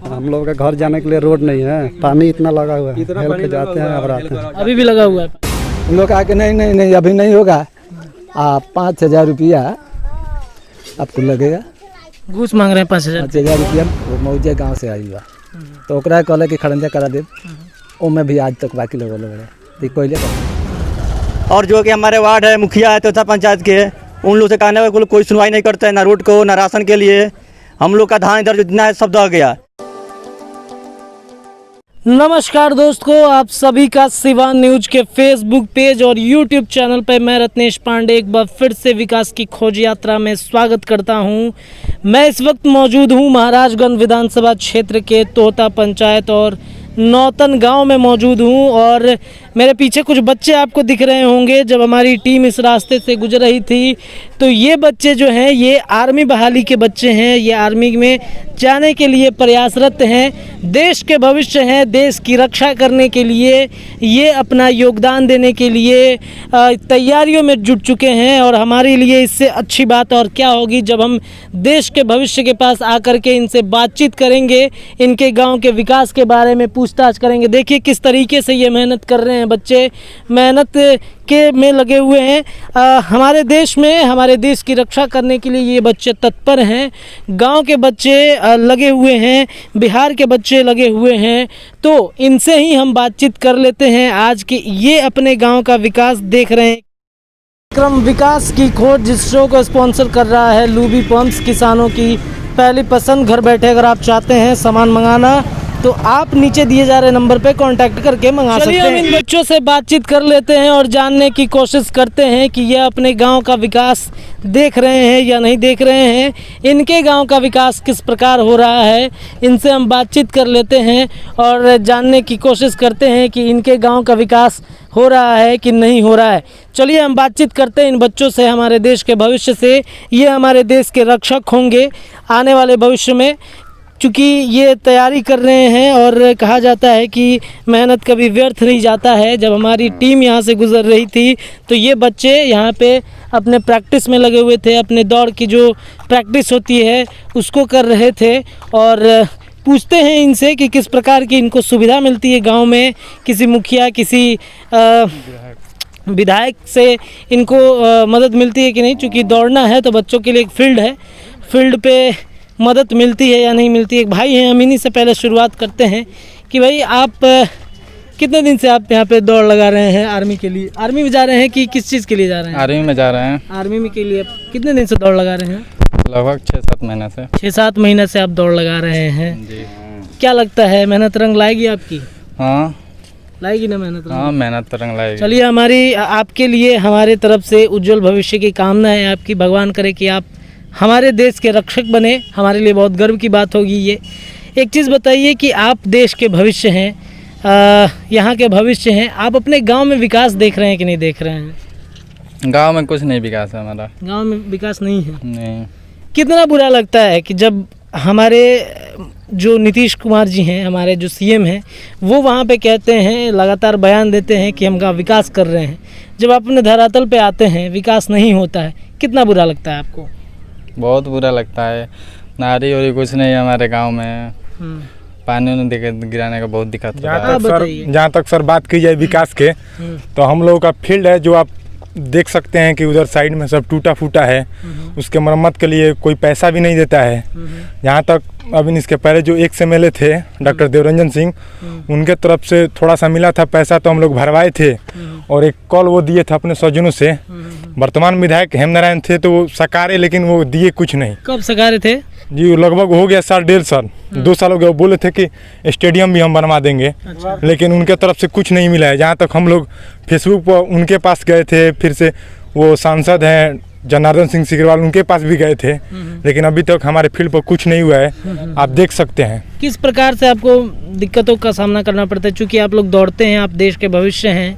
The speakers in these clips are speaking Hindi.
हम लोग का घर जाने के लिए रोड नहीं है, पानी इतना लगा हुआ है, हेल के जाते हैं अब आते हैं। अभी भी लगा हुआ है। हम लोग कहा कि नहीं अभी नहीं होगा, 5,000 रुपया आपको लगेगा। घूस मांग रहे हैं 5,000 रुपया। वो मौजे गाँव से आई हुआ तो ओकरा कहले कि खड़ंजा करा दे, वो में भी आज तक बाकी लोग कोयले। और जो कि हमारे वार्ड है, मुखिया है, तथा पंचायत के, उन लोग से कहने का कोई सुनवाई नहीं करता है, ना रोड को ना राशन के लिए। हम लोग का धान इधर जितना है सब दह गया। नमस्कार दोस्तों, आप सभी का सिवान न्यूज के फेसबुक पेज और यूट्यूब चैनल पर मैं रत्नेश पांडे एक बार फिर से विकास की खोज यात्रा में स्वागत करता हूं। मैं इस वक्त मौजूद हूं महाराजगंज विधानसभा क्षेत्र के तोहता पंचायत और नौतन गांव में मौजूद हूं और मेरे पीछे कुछ बच्चे आपको दिख रहे होंगे। जब हमारी टीम इस रास्ते से गुजर रही थी तो ये बच्चे जो हैं ये आर्मी बहाली के बच्चे हैं। ये आर्मी में जाने के लिए प्रयासरत हैं, देश के भविष्य हैं, देश की रक्षा करने के लिए ये अपना योगदान देने के लिए तैयारियों में जुट चुके हैं। और हमारे लिए इससे अच्छी बात और क्या होगी जब हम देश के भविष्य के पास आकर के इनसे बातचीत करेंगे, इनके गाँव के विकास के बारे में पूछताछ करेंगे। देखिए किस तरीके से ये मेहनत कर रहे हैं बच्चे, मेहनत के में लगे हुए हैं। हमारे देश में, हमारे देश की रक्षा करने के लिए ये बच्चे तत्पर हैं। गांव के बच्चे लगे हुए हैं, बिहार के बच्चे लगे हुए हैं, तो इनसे ही हम बातचीत कर लेते हैं आज कि ये अपने गांव का विकास देख रहे हैं। क्रम विकास की खोज जिस शो को स्पॉन्सर कर रहा है लूबी पंप्स, किसानों की पहली पसंद। घर बैठे अगर आप चाहते हैं सामान मंगाना तो आप नीचे दिए जा रहे नंबर पे कांटेक्ट करके मंगा सकते हैं। हम इन बच्चों से बातचीत कर लेते हैं और जानने की कोशिश करते हैं कि ये अपने गांव का विकास देख रहे हैं या नहीं देख रहे हैं, इनके गांव का विकास किस प्रकार हो रहा है। इनसे हम बातचीत कर लेते हैं और जानने की कोशिश करते हैं कि इनके गांव का विकास हो रहा है कि नहीं हो रहा है। चलिए हम बातचीत करते हैं इन बच्चों से, हमारे देश के भविष्य से। ये हमारे देश के रक्षक होंगे आने वाले भविष्य में, चूँकि ये तैयारी कर रहे हैं और कहा जाता है कि मेहनत कभी व्यर्थ नहीं जाता है। जब हमारी टीम यहाँ से गुजर रही थी तो ये बच्चे यहाँ पे अपने प्रैक्टिस में लगे हुए थे, अपने दौड़ की जो प्रैक्टिस होती है उसको कर रहे थे। और पूछते हैं इनसे कि किस प्रकार की इनको सुविधा मिलती है गांव में, किसी मुखिया, किसी विधायक से इनको मदद मिलती है कि नहीं। चूँकि दौड़ना है तो बच्चों के लिए एक फील्ड है, फील्ड पे मदद मिलती है या नहीं मिलती है। एक भाई हैं, हम इन्हीं से पहले शुरुआत करते हैं कि भाई आप कितने दिन से आप यहाँ पे दौड़ लगा रहे हैं आर्मी के लिए? आर्मी में जा रहे हैं कि किस चीज़ के लिए जा रहे हैं? आर्मी में जा रहे हैं। आर्मी में के लिए कितने दिन से दौड़ लगा रहे हैं? लगभग 6-7 महीने से। 6-7 महीने से आप दौड़ लगा रहे हैं जी। क्या लगता है मेहनत रंग लाएगी आपकी? हाँ लाएगी ना मेहनत रंग? हाँ मेहनत तो रंग लाएगी। चलिए हमारी आपके लिए हमारे तरफ से उज्जवल भविष्य की कामना है आपकी। भगवान करे कि आप हमारे देश के रक्षक बने, हमारे लिए बहुत गर्व की बात होगी ये। एक चीज़ बताइए कि आप देश के भविष्य हैं, यहाँ के भविष्य हैं, आप अपने गांव में विकास देख रहे हैं कि नहीं देख रहे हैं? गांव में कुछ नहीं विकास है हमारा। गांव में विकास नहीं है? नहीं। कितना बुरा लगता है कि जब हमारे जो नीतीश कुमार जी हैं, हमारे जो सीएम हैं, वो वहाँ पे कहते हैं, लगातार बयान देते हैं कि हम का विकास कर रहे हैं, जब आप अपने धरातल पे आते हैं विकास नहीं होता है। कितना बुरा लगता है आपको? बहुत बुरा लगता है। नारी और कुछ नहीं है हमारे गांव में, पानी गिराने का बहुत दिक्कत होता है। जहाँ तक सर बात की जाए विकास के, तो हम लोगों का फील्ड है जो आप देख सकते हैं कि उधर साइड में सब टूटा फूटा है, उसके मरम्मत के लिए कोई पैसा भी नहीं देता है। जहाँ तक अभी इसके पहले जो एक MLA थे डॉक्टर देवरंजन सिंह, उनके तरफ से थोड़ा सा मिला था पैसा, तो हम लोग भरवाए थे और एक कॉल वो दिए थे अपने स्वजनों से। वर्तमान विधायक हेमनारायण थे तो वो सकारे, लेकिन वो दिए कुछ नहीं। कब सकारे थे जी? लगभग हो गया 1.5 साल, 2 साल हो गया। वो बोले थे कि स्टेडियम भी हम बनवा देंगे। अच्छा। लेकिन उनके तरफ से कुछ नहीं मिला है। जहाँ तक हम लोग फेसबुक पर उनके पास गए थे, फिर से वो सांसद हैं जनार्दन सिंह सिग्रीवाल, उनके पास भी गए थे, लेकिन अभी तक हमारे फील्ड पर कुछ नहीं हुआ है। आप देख सकते हैं किस प्रकार से आपको दिक्कतों का सामना करना पड़ता है। चूँकि आप लोग दौड़ते हैं, आप देश के भविष्य हैं,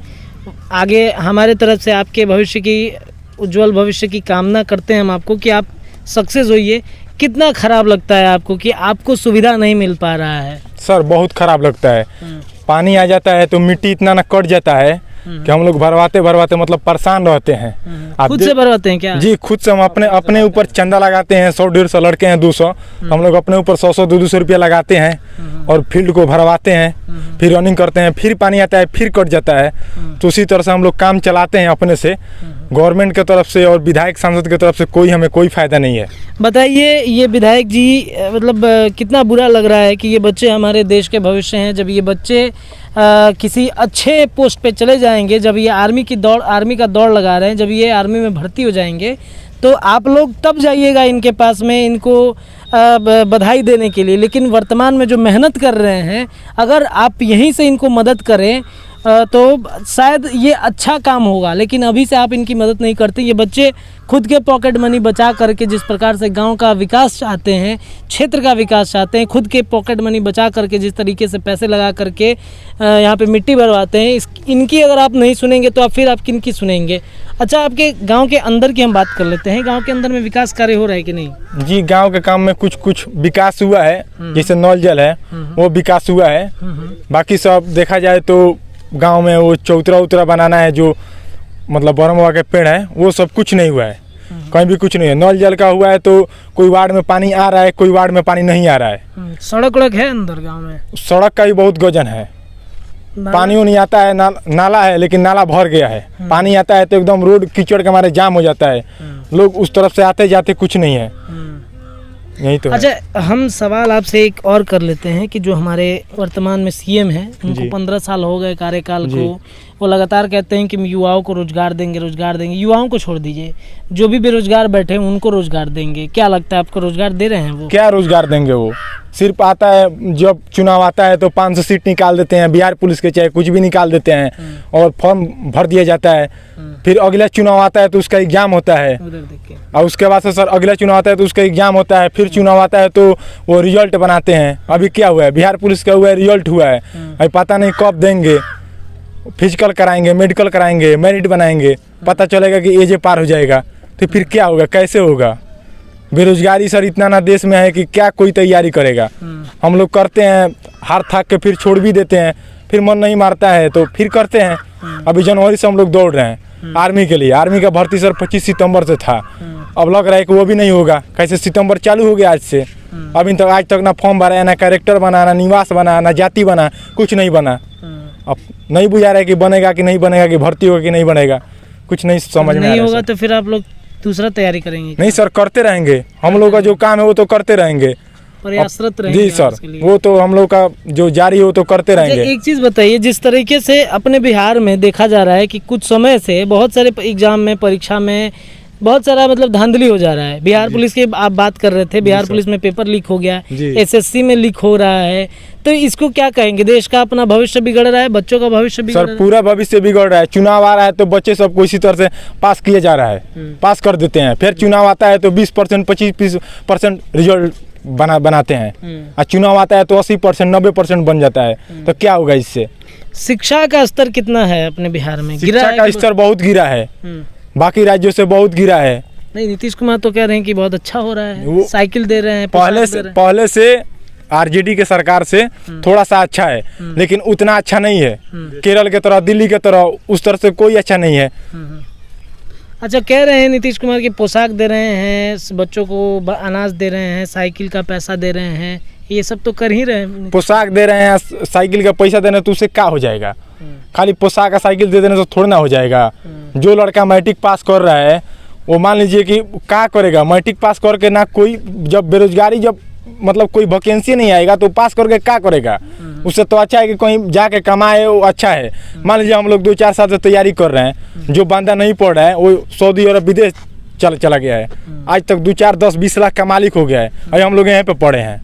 आगे हमारे तरफ से आपके भविष्य की, उज्जवल भविष्य की कामना करते हैं हम आपको कि आप सक्सेस होइए। कितना खराब लगता है आपको कि आपको सुविधा नहीं मिल पा रहा है? सर बहुत खराब लगता है। पानी आ जाता है तो मिट्टी इतना ना कट जाता है, कि हम लोग भरवाते भरवाते मतलब परेशान रहते हैं। आप खुद से भरवाते हैं क्या? जी खुद से हम अपने ऊपर चंदा लगाते हैं। 100-150 लड़के हैं 200, हम लोग अपने ऊपर 100-200 रुपया लगाते हैं और फील्ड को भरवाते हैं, फिर रनिंग करते हैं, फिर पानी आता है, फिर कट जाता है। तो उसी तरह से हम लोग काम चलाते हैं अपने से। गवर्नमेंट की तरफ से और विधायक सांसद की तरफ से हमें कोई फायदा नहीं है। बताइए ये विधायक जी मतलब कितना बुरा लग रहा है कि ये बच्चे हमारे देश के भविष्य हैं। जब ये बच्चे किसी अच्छे पोस्ट पे चले जाएंगे, जब ये आर्मी का दौड़ लगा रहे हैं, जब ये आर्मी में भर्ती हो जाएंगे, तो आप लोग तब जाइएगा इनके पास में इनको बधाई देने के लिए। लेकिन वर्तमान में जो मेहनत कर रहे हैं, अगर आप यहीं से इनको मदद करें तो शायद ये अच्छा काम होगा। लेकिन अभी से आप इनकी मदद नहीं करते। ये बच्चे खुद के पॉकेट मनी बचा करके जिस प्रकार से गांव का विकास चाहते हैं, क्षेत्र का विकास चाहते हैं, खुद के पॉकेट मनी बचा करके जिस तरीके से पैसे लगा करके यहाँ पे मिट्टी भरवाते हैं, इनकी अगर आप नहीं सुनेंगे तो फिर आप किनकी सुनेंगे? अच्छा, आपके गांव के अंदर की हम बात कर लेते हैं। गांव के अंदर में विकास कार्य हो रहा है कि नहीं? जी गांव के काम में कुछ विकास हुआ है, जैसे नल जल है वो विकास हुआ है। बाकी सब देखा जाए तो गांव में वो चौतरा बनाना है, जो मतलब बरमवा के पेड़ है, वो सब कुछ नहीं हुआ है। कहीं भी कुछ नहीं है। नल जल का हुआ है तो कोई वार्ड में पानी आ रहा है, कोई वार्ड में पानी नहीं आ रहा है। सड़क है अंदर गांव में? सड़क का भी बहुत गजन है। पानी नहीं आता है, नाला है लेकिन नाला भर गया है। पानी आता है तो एकदम रोड कीचड़ के मारे जाम हो जाता है। लोग उस तरफ से आते जाते कुछ नहीं है। यही तो अच्छा, हम सवाल आपसे एक और कर लेते हैं कि जो हमारे वर्तमान में सीएम हैं, उनको 15 साल हो गए कार्यकाल को, वो लगातार कहते हैं कि युवाओं को रोजगार देंगे। युवाओं को छोड़ दीजिए, जो भी बेरोजगार बैठे हैं उनको रोजगार देंगे। क्या लगता है आपको, रोजगार दे रहे हैं वो? क्या रोजगार देंगे? वो सिर्फ आता है, जब चुनाव आता है तो 500 सीट निकाल देते हैं, बिहार पुलिस के चाहे कुछ भी निकाल देते हैं और फॉर्म भर दिया जाता है। फिर अगला चुनाव आता है तो उसका एग्जाम होता है, और उसके बाद से सर अगला चुनाव आता है तो उसका एग्जाम होता है। फिर चुनाव आता है तो वो रिजल्ट बनाते हैं। अभी क्या हुआ है, बिहार पुलिस का हुआ है, रिजल्ट हुआ है, अभी पता नहीं कब देंगे। फिजिकल कराएंगे, मेडिकल कराएंगे, मेरिट बनाएंगे, पता चलेगा कि एज पार हो जाएगा, तो फिर क्या होगा, कैसे होगा? बेरोजगारी सर इतना ना देश में है कि क्या कोई तैयारी करेगा। हम लोग करते हैं, हार थाक के फिर छोड़ भी देते हैं, फिर मन नहीं मारता है तो फिर करते हैं। अभी जनवरी से हम लोग दौड़ रहे हैं आर्मी के लिए। आर्मी का भर्ती सर 25 सितंबर से था, अब लग रहा है कि वो भी नहीं होगा। कैसे सितंबर चालू हो गया आज से, अभी तक आज तक ना फॉर्म भरा, ना कैरेक्टर बना, ना निवास बना, ना जाति बना, कुछ नहीं बना। अब नहीं बुझा रहा है कि बनेगा कि नहीं बनेगा, कि भर्ती होगा कि नहीं बनेगा, कुछ नहीं समझ में नहीं होगा तो फिर आप लोग दूसरा तैयारी करेंगे? नहीं सर, करते रहेंगे। हम लोग का जो काम है वो तो करते रहेंगे, प्रयासरत रहेंगे। जी सर, वो तो हम लोग का जो जारी हो तो करते रहेंगे। एक चीज बताइए, जिस तरीके से अपने बिहार में देखा जा रहा है कि कुछ समय से बहुत सारे एग्जाम में, परीक्षा में बहुत सारा मतलब धांधली हो जा रहा है। बिहार पुलिस की आप बात कर रहे थे, बिहार पुलिस में पेपर लीक हो गया, एसएससी में लीक हो रहा है, तो इसको क्या कहेंगे? देश का अपना भविष्य बिगड़ रहा है, बच्चों का भविष्य बिगड़ रहा है। सर पूरा भविष्य बिगड़ रहा है। चुनाव आ रहा है तो बच्चे सबको इसी तरह से पास किया जा रहा है, पास कर देते हैं। फिर चुनाव आता है तो 20%, 25% रिजल्ट बनाते हैं, और चुनाव आता है तो 80%, 90% बन जाता है। तो क्या होगा इससे? शिक्षा का स्तर कितना है अपने बिहार में? शिक्षा का स्तर बहुत गिरा है, बाकी राज्यों से बहुत गिरा है। नहीं, नीतीश कुमार तो कह रहे हैं कि बहुत अच्छा हो रहा है, साइकिल दे रहे हैं, पहले से आरजेडी के सरकार से थोड़ा सा अच्छा है, लेकिन उतना अच्छा नहीं है। केरल के तरह, दिल्ली के तरह उस तरह से कोई अच्छा नहीं है। अच्छा, कह रहे हैं नीतीश कुमार की पोशाक दे रहे हैं, बच्चों को अनाज दे रहे हैं, साइकिल का पैसा दे रहे हैं, ये सब तो कर ही रहे हैं। पोशाक दे रहे हैं, साइकिल का पैसा देने तो उससे क्या हो जाएगा? खाली पोशाक का साइकिल दे देने से थोड़ा ना हो जाएगा। जो लड़का मैट्रिक पास कर रहा है वो मान लीजिए कि क्या करेगा, मैट्रिक पास करके ना कोई, जब बेरोजगारी, जब मतलब कोई वैकेंसी नहीं आएगा तो पास करके क्या करेगा? उससे तो अच्छा है कि कहीं जाके कमाए, वो अच्छा है। मान लीजिए हम लोग 2-4 साल से तैयारी कर रहे हैं, जो बंदा नहीं पढ़ रहा है वो सऊदी अरब विदेश चला गया है, आज तक 2-4, 10, 20 लाख का मालिक हो गया है, और हम लोग यहाँ पे पढ़े हैं।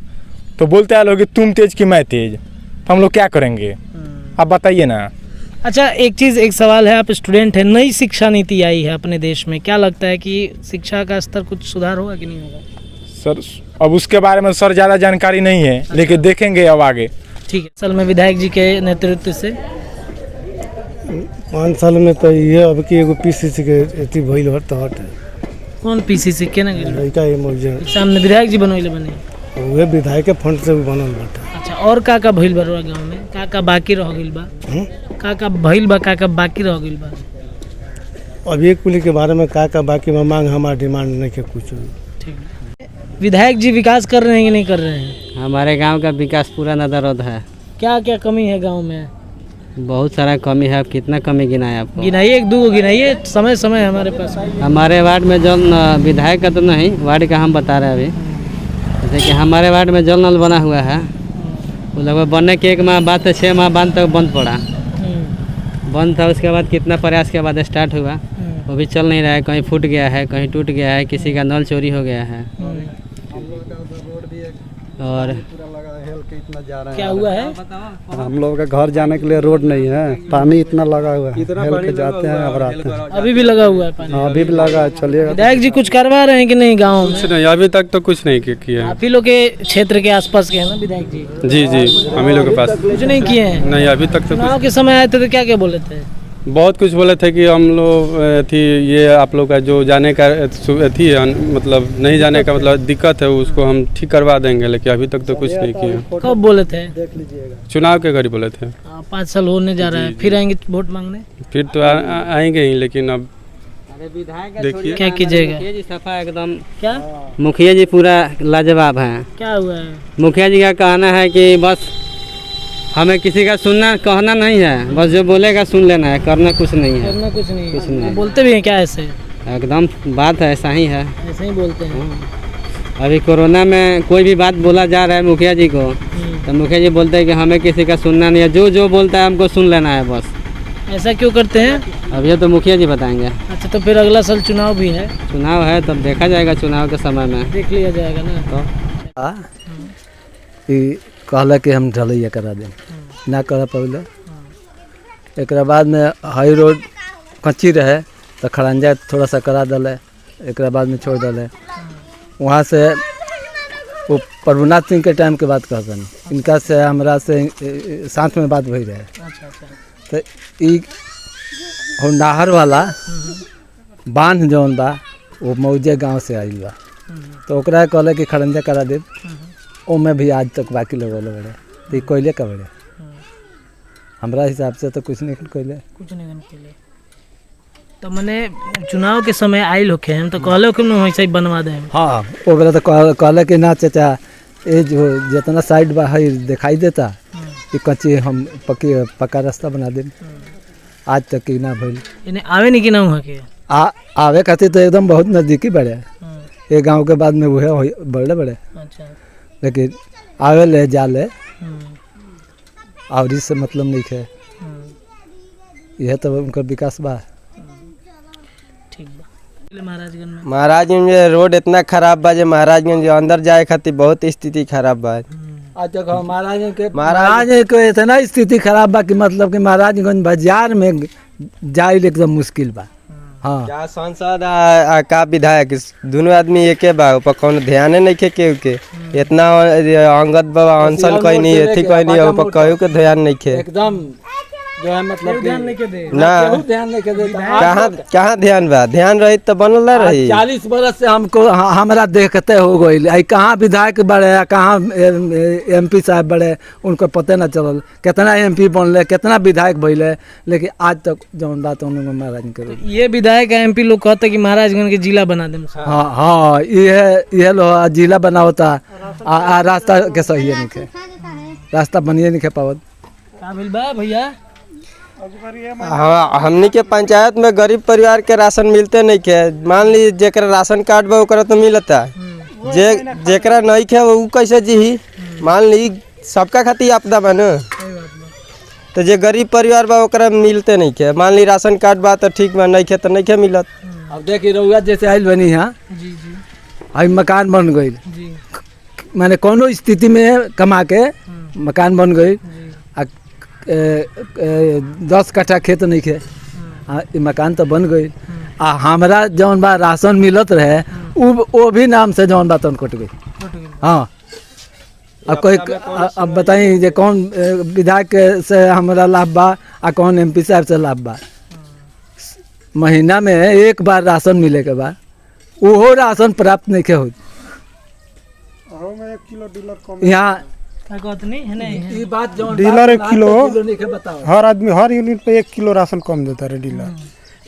तो बोलते हैं लोग कि तुम तेज कि मैं तेज, तो हम लोग क्या करेंगे? आप बताइए ना। अच्छा, एक सवाल है, आप स्टूडेंट हैं, नई शिक्षा नीति आई है अपने देश में, क्या लगता है कि शिक्षा का स्तर कुछ सुधार होगा कि नहीं होगा? सर अब उसके बारे में सर ज़्यादा जानकारी नहीं है, लेकिन देखेंगे अब आगे। ठीक है। असल में विधायक जी के नेतृत्व से 5 साल में तो ये अब की एगो पीसीसी के एती भइल हट है। कौन पीसीसी के ना लड़का ये मौजे सामने विधायक जी बनोइले बने? उहे विधायक के फंड से बनल बाटे। अच्छा, अच्छा, और का भइल बा रोआ गाँव में? का बाकी रह गइल बा? का भइल बा, का बाकी रह गइल बा? अभी एक पुलिस के बारे में का बाकी में मांग हमारा डिमांड नहीं के कुछ। ठीक है। विधायक जी विकास कर रहे हैं कि नहीं कर रहे हैं? हमारे गांव का विकास पूरा नजरअंदाज है। क्या क्या कमी है गांव में? बहुत सारा कमी है। कितना कमी गिनाए आपको? गिनाइए, एक दो गिनाइए, समय समय हमारे पास। हमारे वार्ड में जल विधायक का तो नहीं, वार्ड का हम बता रहे हैं अभी। जैसे कि हमारे वार्ड में जल नल बना हुआ है, वो लगभग बनने के 1 माह बाद से 6 माह बाद तक बंद पड़ा। बंद था, उसके बाद कितना प्रयास के बाद स्टार्ट हुआ, वो भी चल नहीं रहा है। कहीं फूट गया है, कहीं टूट गया है, किसी का नल चोरी हो गया है। और क्या हुआ है? हम लोगों का घर जाने के लिए रोड नहीं है, पानी इतना लगा हुआ है, हेल के जाते हैं अब आते हैं। अभी भी लगा हुआ है पानी? हाँ, अभी भी लगा है। चलिए, विधायक जी कुछ करवा रहे हैं कि नहीं गाँव में? कुछ नहीं, अभी तक तो कुछ नहीं किया। आप ही लोग के क्षेत्र के आसपास के हैं ना विधायक जी? जी हम ही लोग के पास कुछ नहीं किए हैं? नहीं, अभी तक तो चुनाव के समय आए थे तो क्या क्या बोले थे? बहुत कुछ बोले थे कि हम लोग थी ये आप लोग का जो जाने का थी मतलब नहीं जाने का मतलब दिक्कत है, उसको हम ठीक करवा देंगे, लेकिन अभी तक तो कुछ नहीं किया। कब बोले थे? चुनाव के घड़ी बोले थे। 5 साल होने जा रहा है, फिर आएंगे वोट मांगने? फिर तो आएंगे ही, लेकिन अब देखिए क्या कीजिएगा? मुखिया जी सफा एकदम। क्या मुखिया जी पूरा लाजवाब हैं। क्या हुआ है? मुखिया जी का कहना है कि बस हमें किसी का सुनना कहना नहीं है, बस जो बोलेगा सुन लेना है, करना कुछ नहीं है। करना कुछ नहीं है। कुछ नहीं। बोलते भी हैं क्या ऐसे? एकदम बात है, ऐसा ही है। ऐसे ही बोलते हैं। अभी कोरोना में कोई भी बात बोला जा रहा है मुखिया जी को, तो मुखिया जी बोलते हैं कि हमें किसी का सुनना नहीं है, जो बोलता है हमको सुन लेना है बस। ऐसा क्यों करते हैं? अब ये तो मुखिया जी बताएंगे। अच्छा, तो फिर अगला साल चुनाव भी है? चुनाव है तब देखा जाएगा, चुनाव के समय में देख लिया जाएगा ना। तो कहला कि हम ढलैया करा दें, ना कर पड़े। एक बाद में हाई रोड कच्ची रहे तो खड़ंजा थोड़ा सा करा दले, एक बाद में छोड़ दले। वहाँ से वो प्रभुनाथ सिंह के टाइम के बात कहते हैं, इनका से हमरा से साथ में बात भई रहे। तो ई नाहर वाला बांध जौन बा वो मौजे गांव से आइल बा, तो ओकरा कहले कि खड़ंजा करा दे। ओमे भी आज तक बाकी लोग बड़े तो कोयले का बड़े हमरा हिसाब से तो कुछ नहीं कोयले तो मैंने चुनाव के समय आइल होके हम तो कहले कि वैसे ही बनवा दें। हाँ, ओकरा तो कहले कि ना चाचा ये जो जितना साइड बा है दिखाई देता कि कच्ची हम पक्का रास्ता बना दें। आज तक की ना भइल। इन्हें आवे नहीं कि ना वहाँ के आवे खातिर तो एकदम बहुत नज़दीकी बड़े, ये गांव के बाद में वो है बड़े। अच्छा, लेकिन आवे ले जा ले और इससे मतलब नहीं है। यह तो उनका विकास बा। ठीक बा। महाराजगंज में रोड इतना खराब बा जे महाराजगंज अंदर जाए खातिर बहुत स्थिति खराब बा। आज तक महाराज के इतना स्थिति खराब बा कि मतलब कि महाराजगंज बाजार में जाए एकदम मुश्किल बा। हाँ, क्या सांसद का विधायक दोनों आदमी एके बा, ऊपर कौन ध्यान नहीं के के इतना अंगद बाबा अनशन कोई नहीं है, कोई नहीं ऊपर कहू के ध्यान नहीं के एकदम जो है मतलब ध्यान नहीं के दे ना ध्यान नहीं के देता। कहाँ ध्यान बा? ध्यान रही तो बनल रही। 40 बरस से हमको हमरा देखते हो गई, कहाँ विधायक बड़े कहाँ MP साहब बड़े उनको पता न चलल, कितना MP बनले कितना विधायक भइले, लेकिन आज तक जौन बात उन्होंने महाराज के ये विधायक MP लोग कहते कि महाराजगंज के जिला बना दें। हाँ, ये लो जिला बनावता रास्ता के सही नहीं खे, रास्ता बनिए नहीं खे पावत। का भेल बा भैया? हाँ, हमनी के पंचायत में गरीब परिवार के राशन मिलते नहीं के। मान ली जेकरा राशन कार्ड बा ओकरा तो मिलता, जेकरा नहीं खे वो कैसे जी? मान ली सबका खातिर आपदा बा न, तो जे गरीब परिवार बा ओकरा मिलते नहीं के। मान ली राशन कार्ड बा तो ठीक बा, नहीं खे तो नहीं खे मिलत। अब देखिए रउआ जैसे आइल बनी यहाँ अभी मकान बन गई, माने कोनो स्थिति में कमा के मकान बन गई, 10 कट्ठा खेत नहीं खे, मकान तो बन गई। हमरा जौन बा राशन मिलत रहे वो भी नाम से जौन बा तन कट गई। हाँ, अब कोई अब बताई जे कौन विधायक से हमरा लाभ बा आ कौन MP साहब से लाभ बा। महीना में एक बार राशन मिले के बाद वो राशन प्राप्त नहीं के हो। यहाँ नहीं है नहीं डीलर 1 किलो हर आदमी हर यूनिट पे 1 किलो राशन कम देता रहे डीलर।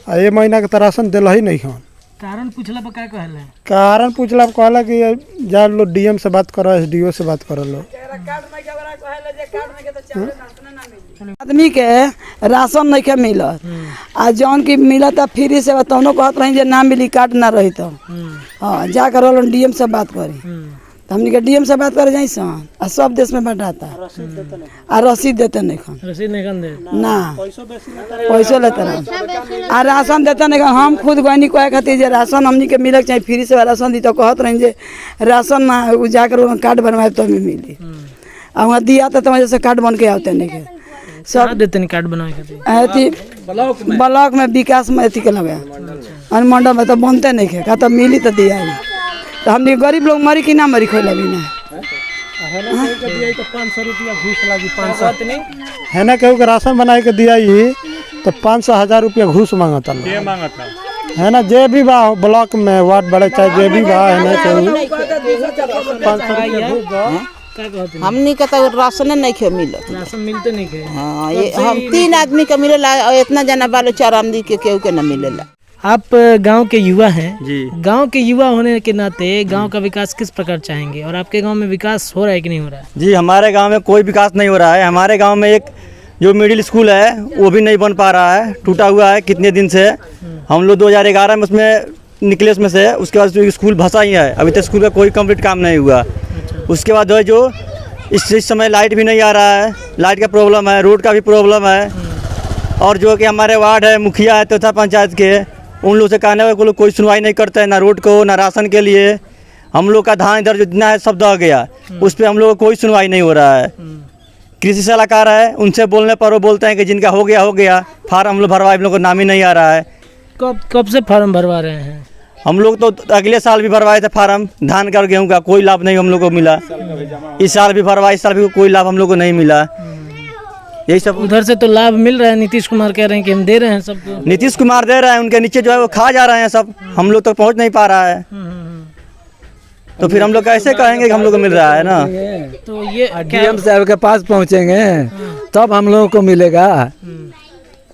आ ये महीना के तो राशन दिल ही नहीं हन। कारण पूछला पर क्या कहले? कारण पूछला कहला कि जा लो डीएम से बात करो, एसडीओ से बात करो लो। आदमी के राशन नहीं के मिलत आ जौन की मिलत फ्री से तौनो कहत रही जे ना मिली कार्ड ना रही तो हाँ जा कर डीएम से बात करी तो हमनी के डीएम से बात करे जाई सन आ सब देश में बांटाता आ रसीद देते नहीं खन। रसीद नहीं खन दे ना पैसो लेते रह आ राशन देते नहीं खन। हम खुद गनी कहे खातिर जे राशन हमनी के मिलक चाहिए फ्री से राशन दी तो कहत रही जे राशन ना जाकर कार्ड बनवाए तो हमें मिली आ वहाँ दिया तो वजह से कार्ड बन के आते नहीं के सब देते नहीं कार्ड बनवाए खातिर। ब्लॉक में विकास में अथी के लगे अनुमंडल में तो बनते नहीं खे का तो मिली तो दिया तो हमने गरीब लोग मरी कि ना मरी खोल अभी ना तो 500 रुपया घूस लगी। 500 है ना केहू के राशन बनाए के दिया ही तो 500,000 रुपया घूस मांगता है ना जे भी बा ब्लॉक में वार्ड बड़े चाहे जे भी बा है ना केहू 500 हमनी के तो राशन नहीं खे मिल राशन मिलते नहीं खे। हाँ ये हम 3 आदमी के मिलेला और इतना जना बालो 4 आदमी के केहू के न मिलेला। आप गांव के युवा हैं जी, गांव के युवा होने के नाते गांव का विकास किस प्रकार चाहेंगे और आपके गांव में विकास हो रहा है कि नहीं हो रहा है? जी हमारे गांव में कोई विकास नहीं हो रहा है। हमारे गांव में एक जो मिडिल स्कूल है वो भी नहीं बन पा रहा है, टूटा हुआ है कितने दिन से। हम लोग 2011 में उसमें निकले उसमें से, उसके बाद स्कूल भसा ही है, अभी तक स्कूल का कोई कंप्लीट काम नहीं हुआ। उसके बाद जो इस समय लाइट भी नहीं आ रहा है, लाइट का प्रॉब्लम है, रोड का भी प्रॉब्लम है। और जो कि हमारे वार्ड है मुखिया है तथा पंचायत के, उन लोग से कहने वाले कोई सुनवाई नहीं करता है, ना रोड को ना राशन के लिए। हम लोग का धान इधर जितना है सब दह गया, उस पर हम लोग को कोई सुनवाई नहीं हो रहा है। कृषि सलाहकार है, उनसे बोलने पर वो बोलते हैं कि जिनका हो गया फार्म हम लोग भरवाए, हम लोग को नाम ही नहीं आ रहा है। कब से फार्म भरवा रहे हैं? हम लोग तो अगले साल भी भरवाए थे फार्म, धान का और गेहूँ का, कोई लाभ नहीं हम लोग को मिला। इस साल भी भरवाए, इस साल भी कोई लाभ हम लोग को नहीं मिला। यही सब उधर से तो लाभ मिल रहा है, नीतीश कुमार कह रहे हैं कि हम दे रहे हैं सबको। नीतीश कुमार दे रहे हैं, उनके नीचे जो है वो खा जा रहे हैं सब, हम लोग तो पहुंच नहीं पा रहा है। तो फिर हम लोग कैसे कहेंगे कि हम लोग को मिल रहा है ना? तो ये डीएम साहब के पास पहुंचेंगे तब हम लोगों को मिलेगा।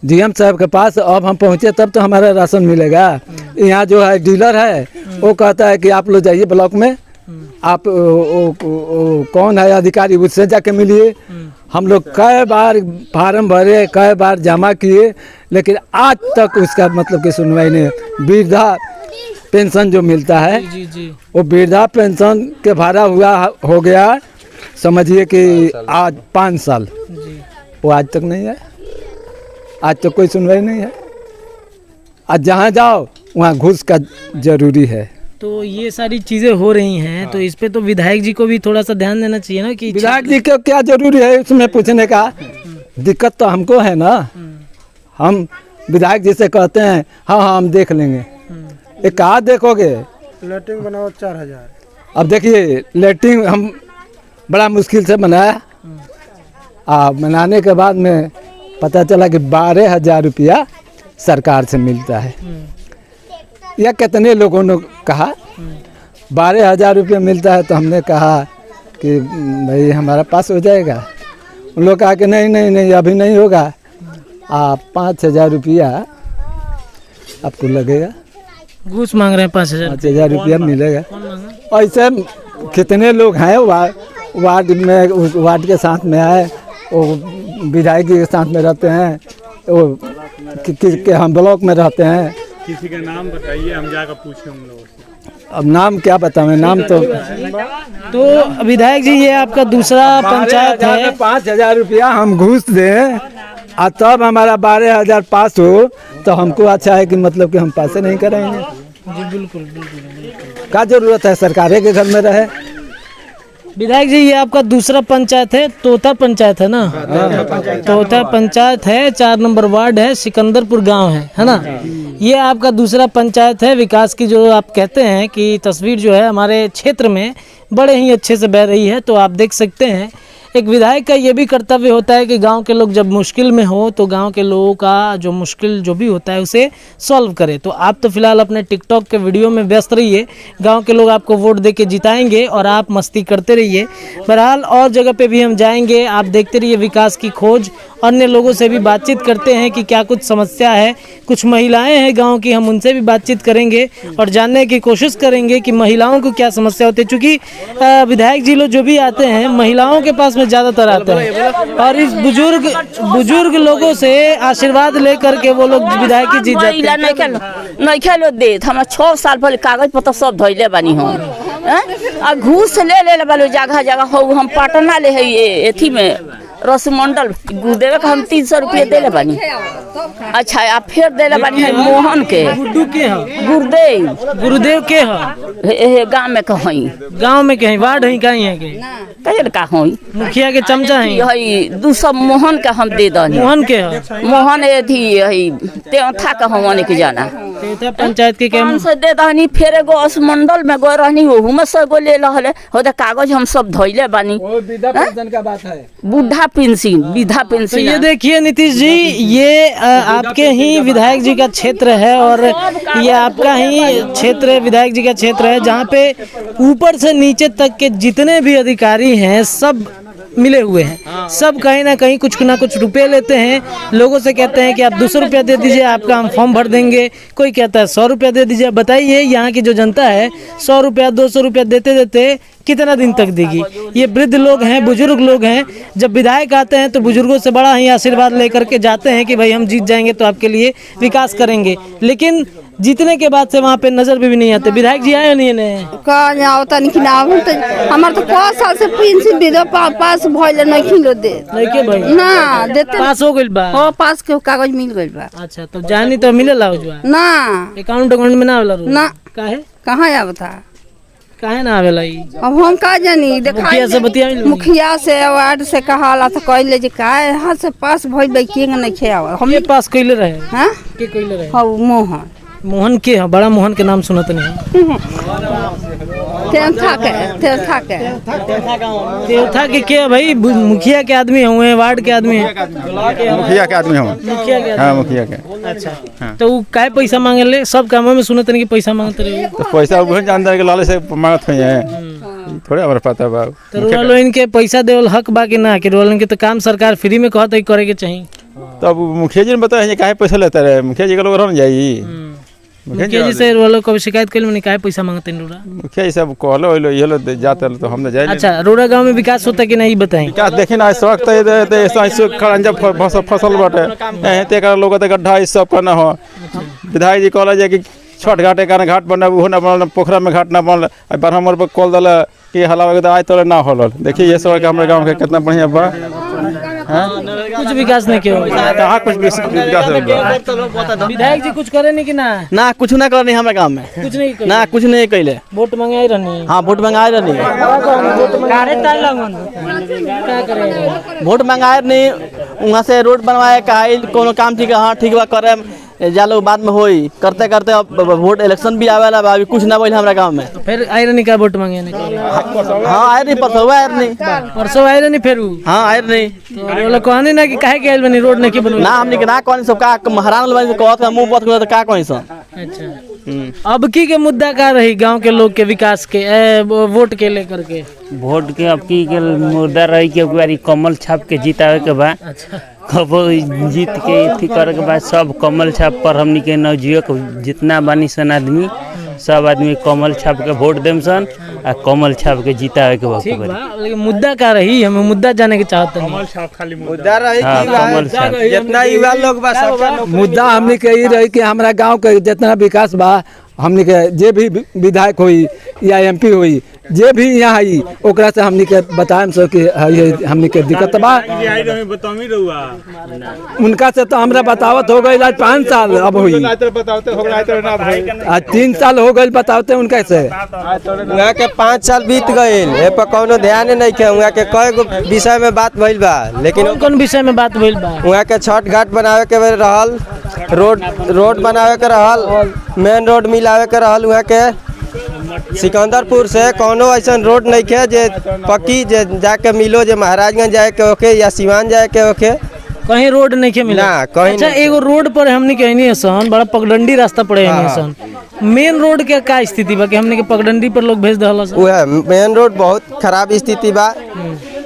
डीएम साहब के पास अब हम पहुंचे तब तो हमारा राशन मिलेगा। यहाँ जो है डीलर है वो कहता है कि आप लोग जाइए ब्लॉक में, आप कौन है अधिकारी उससे जाके मिलिए। हम लोग कई बार फार्म भरे, कई बार जमा किए, लेकिन आज तक उसका मतलब की सुनवाई नहीं। वृद्धा पेंशन जो मिलता है वो वृद्धा पेंशन के भरा हुआ हो गया, समझिए कि आज 5 साल, वो आज तक नहीं है। आज तो कोई सुनवाई नहीं है। आज जहाँ जाओ वहाँ घूस का जरूरी है। तो ये सारी चीजें हो रही हैं, तो इस पे तो विधायक जी को भी थोड़ा सा ध्यान देना चाहिए ना कि विधायक जी को क्या जरूरी है उसमें पूछने का? दिक्कत तो हमको है ना। हम विधायक जी से कहते हैं हाँ हम देख लेंगे। ये कहाँ देखोगे? लेटरिंग बनाओ 4000। अब देखिए लेटरिंग हम बड़ा मुश्किल से बनाया, बनाने के बाद में पता चला कि 12,000 रुपया सरकार से मिलता है। या कितने लोगों ने कहा 12,000 रुपया मिलता है, तो हमने कहा कि भाई हमारा पास हो जाएगा। उन लोग कहा कि नहीं अभी नहीं होगा, 5,000 रुपया आपको लगेगा। घूस मांग रहे हैं 5,000 रुपया मिलेगा। ऐसे कितने लोग हैं वार्ड में, उस वार्ड के साथ में आए, वो विधायक के साथ में रहते हैं, वो हम ब्लॉक में रहते हैं। किसी का नाम बताइए, हम जाकर पूछें उन लोगों से। अब नाम क्या बताऊँ, नाम तो विधायक जी ये आपका दूसरा पंचायत है। 5,000 रुपया हम घूस दें और तब हमारा 12,000 पास हो, तो हमको अच्छा है कि मतलब कि हम पैसे नहीं कराएंगे। जी बिल्कुल। क्या जरूरत है सरकार के घर में रहे। विधायक जी ये आपका दूसरा पंचायत है, तोता पंचायत है ना? तोता पंचायत है, 4 नंबर वार्ड है, सिकंदरपुर गांव है ना? ये आपका दूसरा पंचायत है। विकास की जो आप कहते हैं कि तस्वीर जो है हमारे क्षेत्र में बड़े ही अच्छे से बह रही है। तो आप देख सकते हैं एक विधायक का ये भी कर्तव्य होता है कि गांव के लोग जब मुश्किल में हो तो गांव के लोगों का जो मुश्किल जो भी होता है उसे सॉल्व करे। तो आप तो फिलहाल अपने टिकटॉक के वीडियो में व्यस्त रहिए, गांव के लोग आपको वोट दे के जिताएंगे और आप मस्ती करते रहिए। बहरहाल और जगह पे भी हम जाएंगे, आप देखते रहिए विकास की खोज। अन्य लोगों से भी बातचीत करते हैं कि क्या कुछ समस्या है। कुछ महिलाएं हैं गांव की, हम उनसे भी बातचीत करेंगे और जानने की कोशिश करेंगे कि महिलाओं को क्या समस्या होती है। चूँकि विधायक जी लोग जो भी आते हैं महिलाओं के पास में ज़्यादातर आते हैं और इस बुजुर्ग लोगों से आशीर्वाद लेकर के वो लोग विधायक की जीत जाते हैं। नहीं खेलो दे हम 6 साल पहले कागज पत्र सब धैले बानी हम घूस ले बालो जगह जगह हो। हम पटना ले है एथी में रसमंडल गुरुदेव का हम 300 रुपये देले बानी। अच्छा आप फिर देले बानी है मोहन के गुरुदेव के गाँव में कहीं वार्ड है कहीं है कहीं का होई मुखिया के चमचा है 200 मोहन का हम दे दनी। मोहन थी तेथा का हम के जाना पंचायत के काम से दे दनी। फिर एगो मंडल में गए रहनी में से गो ले रहले हो कागज हम सब धैले बानी। बुढ़ा पेंशन विधा पेंशन। तो ये देखिए नीतीश जी, ये आपके ही विधायक जी का क्षेत्र है और ये आपका ही क्षेत्र है, विधायक जी का क्षेत्र है, जहाँ पे ऊपर से नीचे तक के जितने भी अधिकारी हैं सब मिले हुए हैं। सब कहीं ना कहीं कुछ ना कुछ रुपए लेते हैं। लोगों से कहते हैं कि आप 200 रुपया दे दीजिए आपका हम फॉर्म भर देंगे, कोई कहता है 100 रुपया दे दीजिए। बताइए यहाँ की जो जनता है 100 रुपया 200 रुपया देते देते कितना दिन तक देगी। ये वृद्ध लोग हैं, बुजुर्ग लोग हैं। जब विधायक आते हैं तो बुजुर्गों से बड़ा ही आशीर्वाद लेकर के जाते हैं कि भाई हम जीत जाएंगे तो आपके लिए विकास करेंगे। लेकिन जीतने के बाद से वहाँ पे नजर भी नहीं आते। विधायक जी आए नहीं हमारे तो 5 साल से पेंशन दे दो पास भइल नहीं खिलो दे भाई ना देते पास हो गइल बा। हां पास के कागज मिल गइल बा। अच्छा तो जानी तो मिलेला ना अकाउंट में ना आवेला ना काहे कहां आवता काहे ना आवेला ई। अब हम का जानी मुखिया से बतिया मुखिया से वार्ड से कहाला तो कहले जे का हां से पास भइल बा के नहीं खेआवा हम ये पास कइले रहे। हां के कइले रहे? हां मोहन के है, बड़ा मोहन के नाम सुनत नहीं। तेरथा के भाई मुखिया के आदमी हुए, वार्ड के आदमी है, मुखिया के आदमी हुए। हाँ मुखिया के। अच्छा तो वो काय पैसा मांगे ले? सब कामों में सुनत नहीं कि पैसा मांगते रहे। तो पैसा वो जानते के लाले से मांगत हुई है, थोड़ा हमारे पता बा। तो रोलो इनके पैसा देवल हक बा कि ना कि रोलो इनके तो काम सरकार फ्री में कहता है करे के चाहिए। तब मुखिया जी ने बताया काहे पैसा लेता रहे, मुखिया जी के लोग रह जाई। मुखिया जी से रोलो कभी शिकायत कर ली काहे पैसा मांगते हैं रोड़ा? मुखिया जी सब कहलो ये लो जाते तो हम न जाए। अच्छा रोड़ा गांव में विकास होता कि नहीं बताएं? विकास देखे ना इस वक्त खड़ंजा फसल बाटे तेकर लोग गड्ढा इस सब का ना हो। विधायक जी कहला कि छठ घाटे का घाट बना वो ना बनल, पोखरा में घाट ना बनल, ब्राह्मण पर कॉल दल कि हलावे आज तो ना होल। देखिए ये सब हमारे गाँव के कितना बढ़िया बा। कुछ विकास नहीं किया कहाँ कुछ विकास। विधायक जी कुछ करे नहीं कि ना कुछ ना करनी हमारे गाँव में, कुछ नहीं ना कुछ नहीं कैले। वोट मंगाई रहनी। हाँ वोट मंगाए रहनी, वोट मंगाए नहीं, वहाँ से रोड बनवाए कहा कोनो काम ठीक है। हाँ ठीक बा करे जा लोग बाद में होई करते करते अब वोट इलेक्शन भी आवेला अभी कुछ ना बोल हमारा गांव में। तो फिर आए रहनी का वोट मांगे नहीं? हाँ आए नहीं, परसों आए नहीं, परसों आए रहनी फिर हाँ आए नहीं। तो लोग कहने ना कि काहे के आइल बनी रोड नहीं बनू ना हमने के ना कौन सब का महारान बनी कहत मुंह पत तो का कोई सा। अच्छा अब की के मुद्दा का रही गांव के लोग के विकास के वोट के लेकर के? वोट के अब की के मुद्दा रही के बारी कमल छाप के जीतावे के बाद। अच्छा कब जीत के अथी करे के बाद सब कमल छाप पर हमनी के नवजुवक जितना बानी सन आदमी सब आदमी कमल छाप के वोट देम सन आ कमल छाप के जीतावे के बाद। ठीक बा लेकिन मुद्दा का रही हमें मुद्दा जाने के चाहते नहीं। कमल छाप खाली मुद्दा रही कि जितना युवा लोग बा सब मुद्दा हमनी के ई रही कि हमरा गांव के जितना विकास बा हमनी के जे भी विधायक होई या एमपी होई जे भी यहाँ आई ओकरा से हमनी के बताएम सो कि हमनी के दिक्कत बा। उनका से तो हमरा बतावत हो गई 5 साल अब हुई, 3 साल हो गई बतावते उनका से। वहाँ के 5 साल बीत गए पर कोनो ध्यान नहीं के। वहाँ के कई गो विषय में बात भइल बा, लेकिन कौन विषय में बात भइल बा? वहाँ के छठ घाट बनावे के रहल, रोड बनावे के रहल, मेन रोड मिलावे के रहल, वहाँ के सिकंदरपुर से कोनो ऐसा रोड नहीं है जे पक्की जे जाके मिलो जे महाराजगंज जाए के ओके या सिवान जाए के ओके, कहीं रोड नहीं के मिला ना कहीं। अच्छा एगो रोड पर हमने कहनी है सन बड़ा पगडंडी रास्ता पड़े है सन, मेन रोड के का स्थिति बा कि हमने के पगडंडी पर लोग भेज दहला सन? वह मेन रोड बहुत खराब स्थिति बा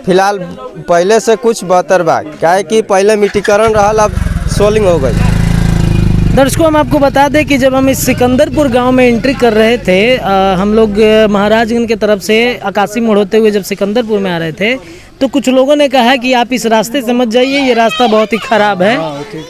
फिलहाल, पहले से कुछ बेहतर बा, काहे कि पहले मिट्टीकरण रहल अब सोलिंग हो गई। दर्शकों हम आपको बता दें कि जब हम इस सिकंदरपुर गांव में एंट्री कर रहे थे, हम लोग महाराजगंज की तरफ से आकाशी मोड़ होते हुए जब सिकंदरपुर में आ रहे थे तो कुछ लोगों ने कहा कि आप इस रास्ते से मत जाइए, ये रास्ता बहुत ही खराब है।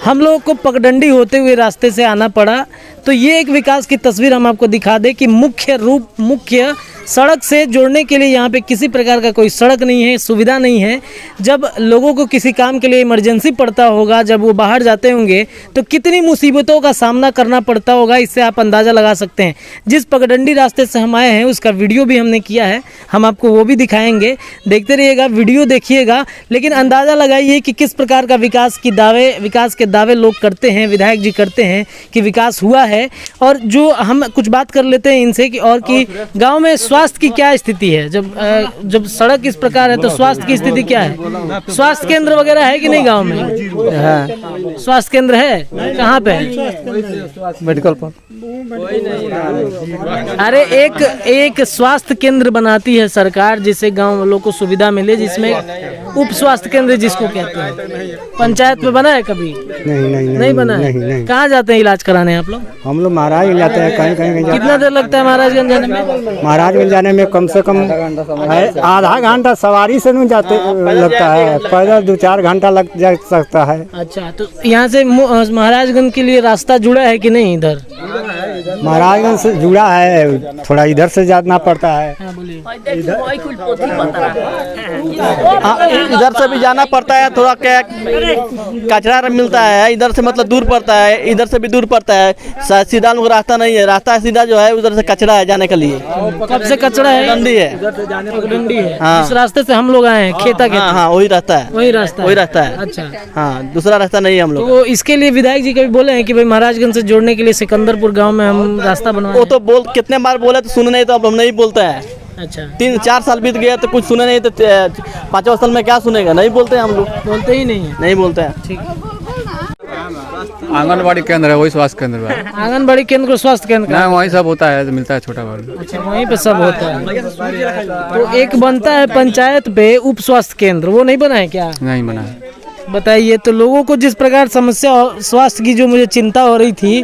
हम लोगों को पगडंडी होते हुए रास्ते से आना पड़ा। तो ये एक विकास की तस्वीर हम आपको दिखा दें कि मुख्य सड़क से जोड़ने के लिए यहाँ पे किसी प्रकार का कोई सड़क नहीं है, सुविधा नहीं है। जब लोगों को किसी काम के लिए इमरजेंसी पड़ता होगा, जब वो बाहर जाते होंगे तो कितनी मुसीबतों का सामना करना पड़ता होगा, इससे आप अंदाज़ा लगा सकते हैं। जिस पगडंडी रास्ते से हम आए हैं उसका वीडियो भी हमने किया है, हम आपको वो भी दिखाएंगे, देखते रहिएगा, वीडियो देखिएगा। लेकिन अंदाज़ा लगाइए कि किस प्रकार का विकास के दावे लोग करते हैं, विधायक जी करते हैं कि विकास हुआ है। और जो हम कुछ बात कर लेते हैं इनसे कि गाँव में स्वास्थ्य की क्या स्थिति है। जब सड़क इस प्रकार है तो स्वास्थ्य की स्थिति क्या है? स्वास्थ्य केंद्र वगैरह है कि नहीं गांव में? है। स्वास्थ्य केंद्र है कहाँ पे? मेडिकल पर। अरे एक स्वास्थ्य केंद्र बनाती है सरकार जिससे गांव लोग को सुविधा मिले, जिसमें उप स्वास्थ्य केंद्र जिसको कहते हैं। पंचायत में बना है कभी? नहीं बना है। कहाँ जाते हैं इलाज कराने आप लोग? हम लोग महाराज जाते हैं, कहीं कितना देर लगता है महाराजगंज जाने में? महाराजगंज जाने में कम से कम आधा घंटा सवारी से नहीं जाते लगता है, पैदल 2-4 घंटा लग जा सकता है। अच्छा, तो यहाँ से महाराजगंज के लिए रास्ता जुड़ा है कि नहीं? इधर महाराजगंज से जुड़ा है, थोड़ा इधर से जाना पड़ता है। इधर से भी जाना पड़ता है, थोड़ा क्या कचरा मिलता है, इधर से मतलब दूर पड़ता है, इधर से भी दूर पड़ता है, सीधा लोग रास्ता नहीं है, रास्ता सीधा जो है उधर से कचरा है जाने के लिए। कब से कचरा है? डंडी है। हाँ। इस रास्ते से हम लोग आए हैं, खेता के। हाँ, वही रास्ता है, वही रास्ता है। अच्छा, हाँ, दूसरा रास्ता नहीं है हम लोग। तो इसके लिए विधायक जी कभी बोले हैं कि भाई महाराजगंज से जोड़ने के लिए सिकंदरपुर गांव में हम रास्ता बनवाएं? वो तो कितने बार बोले तो सुने नहीं, तो अब हम नहीं बोलते हैं। अच्छा, 3-4 साल बीत गए तो कुछ सुने नहीं, तो 5वां साल में क्या सुनेगा? नहीं बोलते हैं हम लोग, बोलते ही नहीं है। नहीं बोलते हैं। ठीक है। आंगनबाड़ी केंद्र है, वही स्वास्थ्य केंद्र है। आंगनबाड़ी केंद्र को स्वास्थ्य केंद्र ना वहीं सब होता है, मिलता है छोटा बड़ा। अच्छा, वहीं पे सब होता है। तो एक बनता है पंचायत पे उप स्वास्थ्य केंद्र, वो नहीं बना है क्या? नहीं बना है। बताइए, तो लोगों को जिस प्रकार समस्या स्वास्थ्य की जो मुझे चिंता हो रही थी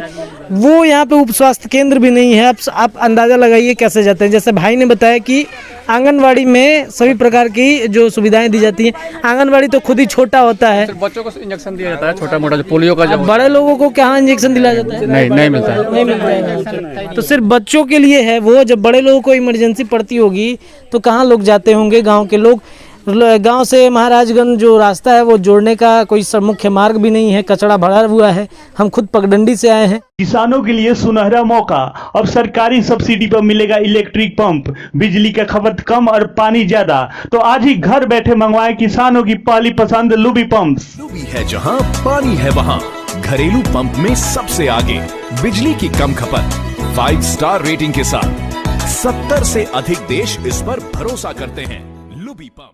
वो यहाँ पे उप स्वास्थ्य केंद्र भी नहीं है। आप अंदाज़ा लगाइए कैसे जाते हैं। जैसे भाई ने बताया कि आंगनवाड़ी में सभी प्रकार की जो सुविधाएं दी जाती हैं, आंगनवाड़ी तो खुद ही छोटा होता है, बच्चों को इंजेक्शन दिया जाता है छोटा मोटा, जो पोलियो का। जब बड़े लोगों को क्या इंजेक्शन दिया जाता है? नहीं मिलता है। नहीं मिलता है। तो सिर्फ बच्चों के लिए है वो। जब बड़े लोगों को इमरजेंसी पड़ती होगी तो कहाँ लोग जाते होंगे? गाँव के लोग। गांव से महाराजगंज जो रास्ता है वो जोड़ने का कोई मुख्य मार्ग भी नहीं है, कचरा भरा हुआ है। हम खुद पगडंडी से आए हैं। किसानों के लिए सुनहरा मौका, अब सरकारी सब्सिडी पर मिलेगा इलेक्ट्रिक पंप, बिजली का खपत कम और पानी ज्यादा। तो आज ही घर बैठे मंगवाएं किसानों की पहली पसंद लुबी पंप्स। लुबी है जहां पानी है वहां, घरेलू पंप में सबसे आगे, बिजली की कम खपत, 5 स्टार रेटिंग के साथ 70 से अधिक देश इस पर भरोसा करते हैं। लुबी पंप।